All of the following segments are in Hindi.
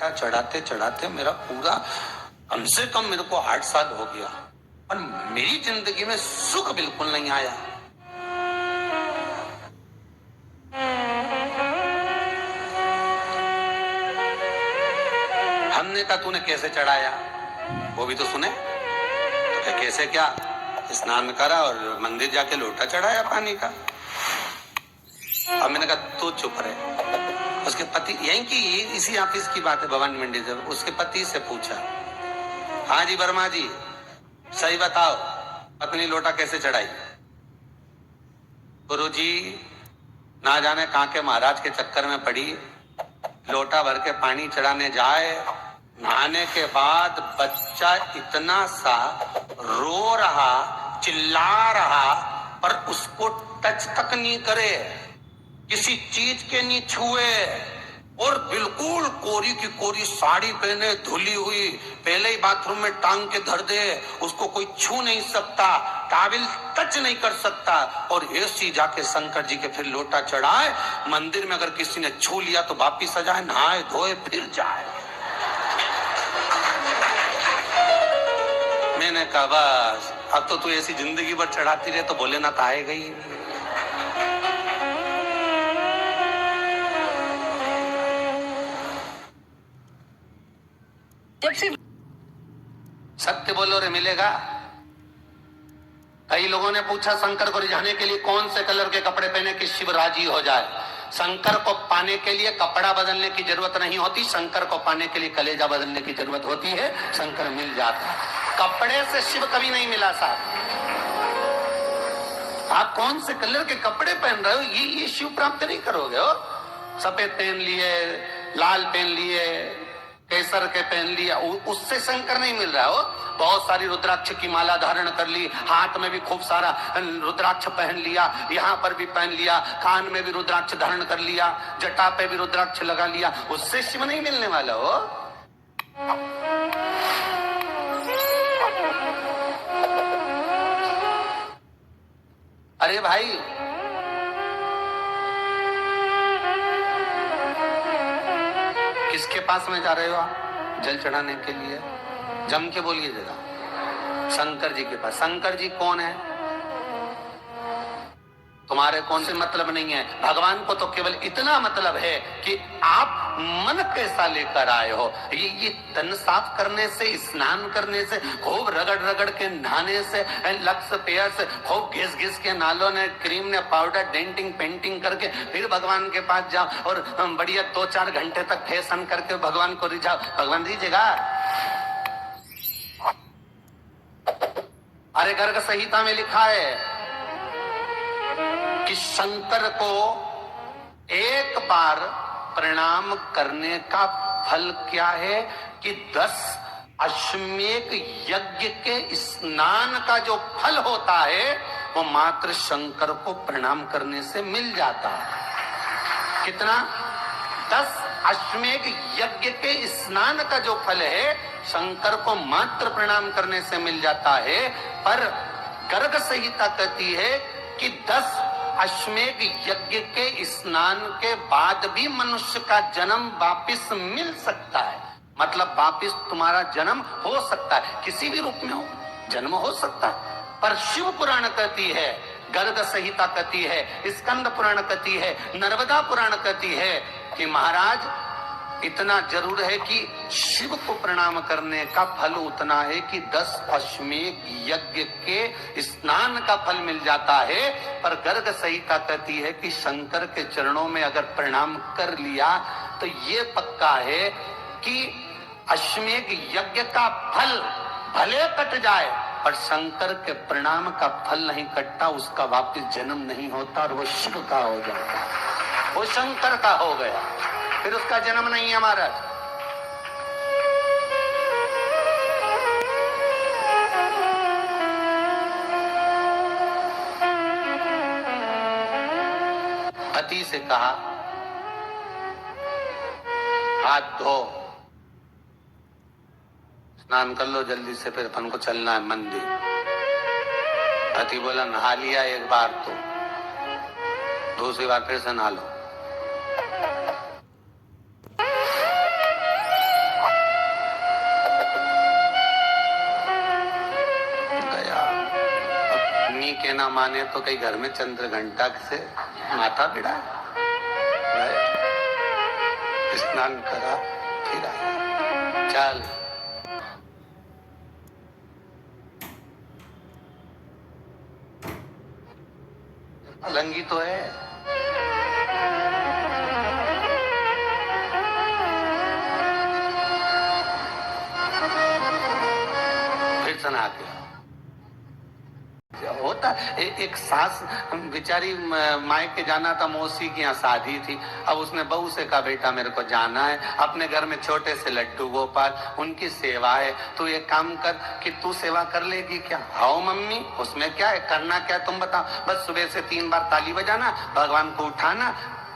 लोटा चढ़ाते चढ़ाते मेरा पूरा कम से कम मेरे को 8 साल हो गया और मेरी जिंदगी में सुख बिल्कुल नहीं आया। हमने कहा तूने कैसे चढ़ाया, वो भी तो सुने। तो क्या कैसे, क्या स्नान करा और मंदिर जाके लोटा चढ़ाया पानी का। अब मैंने कहा तू चुप रहे। उसके पति, यहीं की इसी ऑफिस की बात है, भवन मंडी से, उसके पति से पूछा, हाँ जी वर्मा जी सही बताओ पत्नी लोटा कैसे चढ़ाई। गुरुजी ना जाने कहां के महाराज के चक्कर में पड़ी, लोटा भर के पानी चढ़ाने जाए, नहाने के बाद बच्चा इतना सा रो रहा, चिल्ला रहा, पर उसको टच तक नहीं करे, किसी चीज के नहीं छुए, और बिल्कुल कोरी की कोरी साड़ी पहने, धुली हुई, पहले ही बाथरूम में टांग के धर दे, उसको कोई छू नहीं सकता, टाविल टच नहीं कर सकता, और ऐसी जाके शंकर जी के फिर लोटा चढ़ाए। मंदिर में अगर किसी ने छू लिया तो वापिस आ जाए, नहाए धोए फिर जाए। मैंने कहा बस अब तो तू ऐसी जिंदगी भर चढ़ाती रहे तो भोलेनाथ आएगा ही नहीं। सत्य बोलो रे मिलेगा। कई लोगों ने पूछा शंकर को रिझाने के लिए कौन से कलर के कपड़े पहने कि शिव राजी हो जाए। शंकर को पाने के लिए कपड़ा बदलने की जरूरत नहीं होती, शंकर को पाने के लिए कलेजा बदलने की जरूरत होती है, शंकर मिल जाता है। कपड़े से शिव कभी नहीं मिला साहब। आप कौन से कलर के कपड़े पहन रहे हो, ये शिव प्राप्त नहीं करोगे हो। सफेद पहन लिए, लाल पहन लिए, केसर के पहन लिया, उससे शंकर नहीं मिल रहा हो। बहुत सारी रुद्राक्ष की माला धारण कर ली, हाथ में भी खूब सारा रुद्राक्ष पहन लिया, यहाँ पर भी पहन लिया, कान में भी रुद्राक्ष धारण कर लिया, जटा पे भी रुद्राक्ष लगा लिया, उससे शिव नहीं मिलने वाला हो। अरे भाई किसके पास में जा रहे हो आप जल चढ़ाने के लिए? जम के बोलिए जरा। शंकर जी के पास। शंकर जी कौन है? तुम्हारे कौन से मतलब नहीं है। भगवान को तो केवल इतना मतलब है कि आप मन कैसा लेकर आए हो। ये तन साफ करने से, स्नान करने से, खूब रगड़ रगड़ के नहाने से, लक्स पेयर से, खूब घिस घिस के नालों ने, क्रीम ने, पाउडर, डेंटिंग पेंटिंग करके फिर भगवान के पास जाओ और बढ़िया 2-4 घंटे तक फैशन करके भगवान को रिझाओ। भगवान दीजिएगा। अरे गर्ग संहिता में लिखा है कि शंकर को एक बार प्रणाम करने का फल क्या है कि 10 अश्वमेध यज्ञ के स्नान का जो फल होता है वो मात्र शंकर को प्रणाम करने से मिल जाता है। कितना? 10 अश्वमेध यज्ञ के स्नान का जो फल है शंकर को मात्र प्रणाम करने से मिल जाता है। पर गर्ग संहिता कहती है कि 10 अश्वमेध यज्ञ के स्नान के बाद भी मनुष्य का जन्म वापिस मिल सकता है। मतलब वापिस तुम्हारा जन्म हो सकता है, किसी भी रूप में हो जन्म हो सकता है। पर शिव पुराण कहती है, गर्ग संहिता कहती है, स्कंद पुराण कहती है, नर्मदा पुराण कहती है कि महाराज इतना जरूर है कि शिव को प्रणाम करने का फल उतना है कि 10 अश्वमेध यज्ञ के स्नान का फल मिल जाता है। पर गर्ग संहिता कहती है कि शंकर के चरणों में अगर प्रणाम कर लिया तो ये पक्का है कि अश्वमेध यज्ञ का फल भले कट जाए पर शंकर के प्रणाम का फल नहीं कटता, उसका वापिस जन्म नहीं होता और वो शिव का हो जाता, वो शंकर का हो गया, फिर उसका जन्म नहीं है महाराज। पति से कहा हाथ धो, स्नान कर लो जल्दी से, फिर अपन को चलना है मंदिर। पति बोला नहा लिया एक बार तो दूसरी बार फिर से नहा लो। कहना माने तो कई घर में चंद्र घंटा से माथा बिड़ा, स्नान करा, फिर आया, चल। अलंगी तो है, फिर सना के होता। एक सास बेचारी मायके जाना था, मौसी की यहाँ शादी थी। अब उसने बहू से कहा बेटा मेरे को जाना है, अपने घर में छोटे से लड्डू गोपाल, उनकी सेवा है, तू एक काम कर कि तू सेवा कर लेगी क्या? आओ मम्मी, उसमें क्या है, करना क्या है तुम बताओ। बस सुबह से 3 बार ताली बजाना, भगवान को उठाना,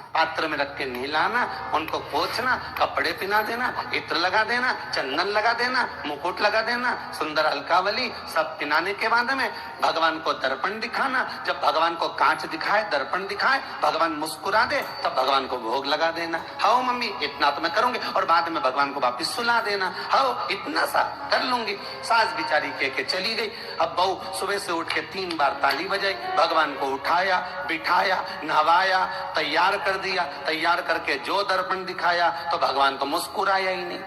पात्र में रख के नहलाना, उनको पोंछना, कपड़े पहना देना, इत्र लगा देना, चंदन लगा देना, मुकुट लगा देना, सुंदर अलकावली सब पहनाने के बाद में भगवान को दर्पण दिखाना। जब भगवान को कांच दिखाए, दर्पण दिखाए, भगवान मुस्कुरा दे, तब भगवान को भोग लगा देना। हाओ मम्मी, इतना तो मैं करूंगी, और बाद में भगवान को वापिस सुला देना। हाओ, इतना सा कर लूंगी। सास बिचारी कह के चली गई। अब बहू सुबह से उठ के 3 बार ताली बजाई, भगवान को उठाया, बिठाया, नहवाया, तैयार कर दिया। तैयार करके जो दर्पण दिखाया तो भगवान तो मुस्कुराया ही नहीं।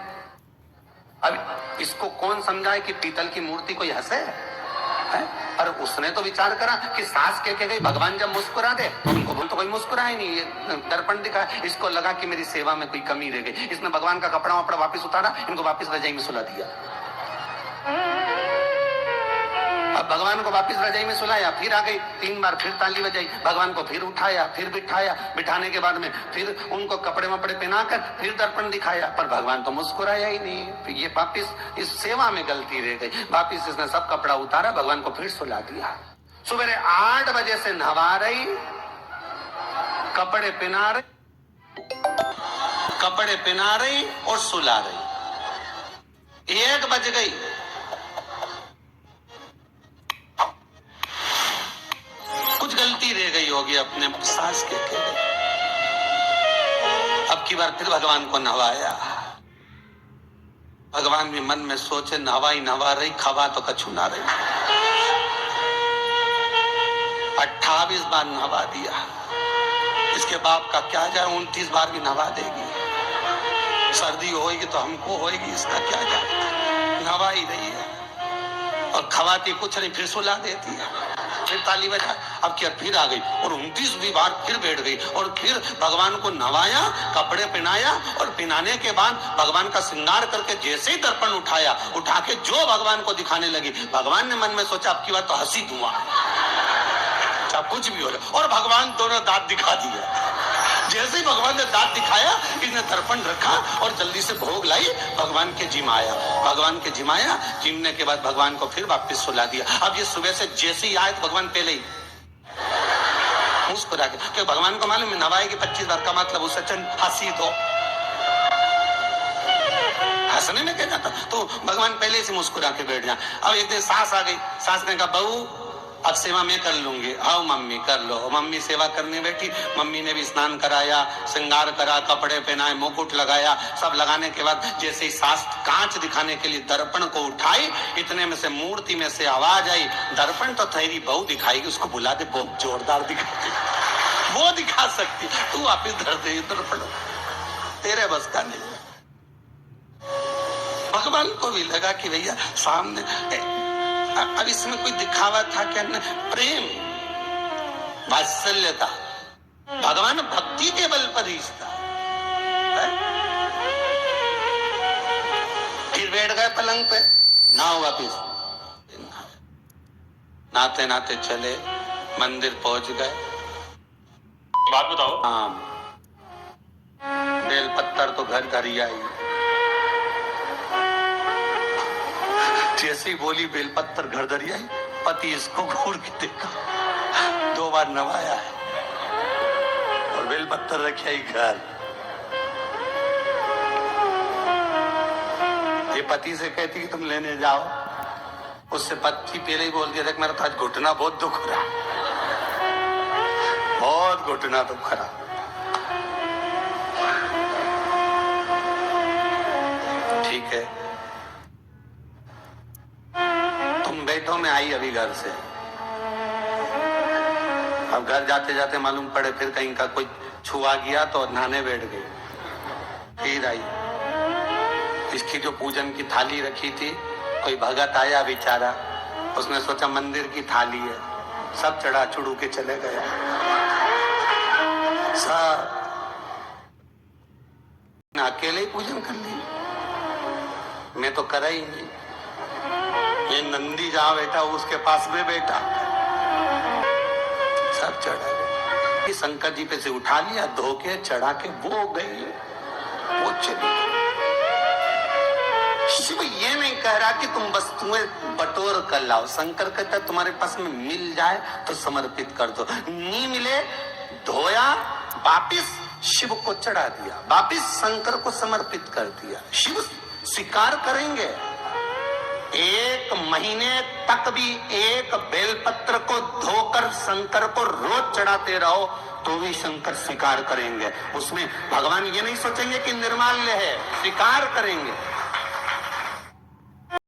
अब इसको कौन समझाए कि पीतल की मूर्ति कोई हंसे है? और उसने तो विचार करा कि सास कह के गई भगवान जब मुस्कुरा दे तो उनको तो कोई मुस्कुराए नहीं, ये दर्पण दिखा। इसको लगा कि मेरी सेवा में कोई कमी रह गई। इसने भगवान का कपड़ा वपड़ा वापिस उतारा, इनको वापिस रजाई में सुला दिया। अब भगवान को वापिस रजाई में सुलाया, फिर आ गई, 3 बार फिर ताली बजाई, भगवान को फिर उठाया, फिर बिठाया, बिठाने के बाद में फिर उनको कपड़े वपड़े पहनाकर फिर दर्पण दिखाया, पर भगवान तो मुस्कुराया ही नहीं। फिर ये वापिस इस सेवा में गलती रह गई। वापिस इसने सब कपड़ा उतारा, भगवान को फिर सुला दिया। सुबह 8 बजे से नहवा रही, कपड़े पहना रही और सुला रही। 1 बज गई, कुछ गलती रह गई होगी अपने सास के गई। अब की बार फिर भगवान को नहवाया। भगवान भी मन में सोचे नहवा रही, खवा तो कछु ना रही। 28 बार नहवा दिया। इसके बाप का क्या जाए, 29 बार भी नहवा देगी। सर्दी होगी तो हमको होगी, इसका क्या जाए। नहवा ही रही है और खवाती कुछ नहीं, फिर सुला देती है, फिर ताली बजा। अब क्या फिर आ गई और 29 बार फिर बैठ गई और फिर भगवान को नहवाया, कपड़े पहनाया, और पहनाने के बाद भगवान का श्रृंगार करके जैसे ही दर्पण उठाया, उठा के जो भगवान को दिखाने लगी, भगवान ने मन में सोचा अब की बार तो हंसी दूंगा, चाहे कुछ भी हो रहा। और भगवान दोनों दांत दिखा दिए। जैसे ही भगवान ने दांत दिखाया, इसने दर्पण रखा और जल्दी से भोग लाई, भगवान के जिमाया। भगवान के जिमाया, जिमने के बाद भगवान को फिर वापस सुला दिया। अब ये सुबह से जैसे ही आए तो भगवान पहले ही मुस्कुरा के, क्योंकि भगवान को मालूम है नवाएगी 25 बार का मतलब उससे हंसी तो हंसने में क्या जाता, तो भगवान पहले से मुस्कुरा के बैठ जाए। अब एक दिन सास आ गई। सास ने कहा बहू अब सेवा मैं कर लूंगी। आओ मम्मी कर लो। मम्मी सेवा करने बैठी। मम्मी ने भी स्नान कराया, श्रृंगार करा, कपड़े पहनाए, मुकुट लगाया। सब लगाने के बाद जैसे ही सास कांच दिखाने के लिए दर्पण को उठाई, इतने में से मूर्ति में से आवाज आई, दर्पण तो तेरी बहू दिखाएगी, उसको बुला दे, बहुत जोरदार दिखाती, वो दिखा सकती, तू वापिस धर दे दर्पण, तेरे बस का नहीं। भगवान को भी लगा कि भैया सामने, अब इसमें कोई दिखावा था क्या? प्रेम, वात्सल्य था। भगवान भक्ति के बल पर ही था। फिर बैठ गए पलंग पे, नाव वापिस नाते नाते चले, मंदिर पहुंच गए। बात बताओ। हाँ, बेलपत्तर तो घर घर ही आई। जैसे ही बोली बेलपत्तर घर धरी आई, पति इसको घूर के देखा, 2 बार नवाया है और बेलपत्तर रखी आई घर। ये पति से कहती कि तुम लेने जाओ, उससे पति पहले ही बोल दिया था कि मेरा तो आज घुटना बहुत दुख रहा, बहुत घुटना दुख रहा। ठीक है, तुम बैठो, मैं आई अभी घर से। अब घर जाते जाते मालूम पड़े फिर कहीं का कोई छुआ गया तो नहाने बैठ गई। फिर आई, इसकी जो पूजन की थाली रखी थी, कोई भगत आया बेचारा, उसने सोचा मंदिर की थाली है, सब चढ़ा चुड़ू के चले गए। सब अकेले ही पूजन कर ली, मैं तो करा ही नहीं। ये नंदी जहां बैठा उसके पास में बैठा, सब चढ़ा गए। शंकर जी पे से उठा लिया, धो के चढ़ा के वो गई, वो चली गई। शिव ये नहीं कह रहा कि तुम वस्तुएं बटोर कर लाओ, शंकर कहता है तुम्हारे पास में मिल जाए तो समर्पित कर दो, नहीं मिले धोया, वापिस शिव को चढ़ा दिया, वापिस शंकर को समर्पित कर दिया। शिव स्वीकार करेंगे। एक महीने तक भी एक बेलपत्र को धोकर शंकर को रोज चढ़ाते रहो तो भी शंकर स्वीकार करेंगे। उसमें भगवान ये नहीं सोचेंगे कि निर्माल्य है, स्वीकार करेंगे।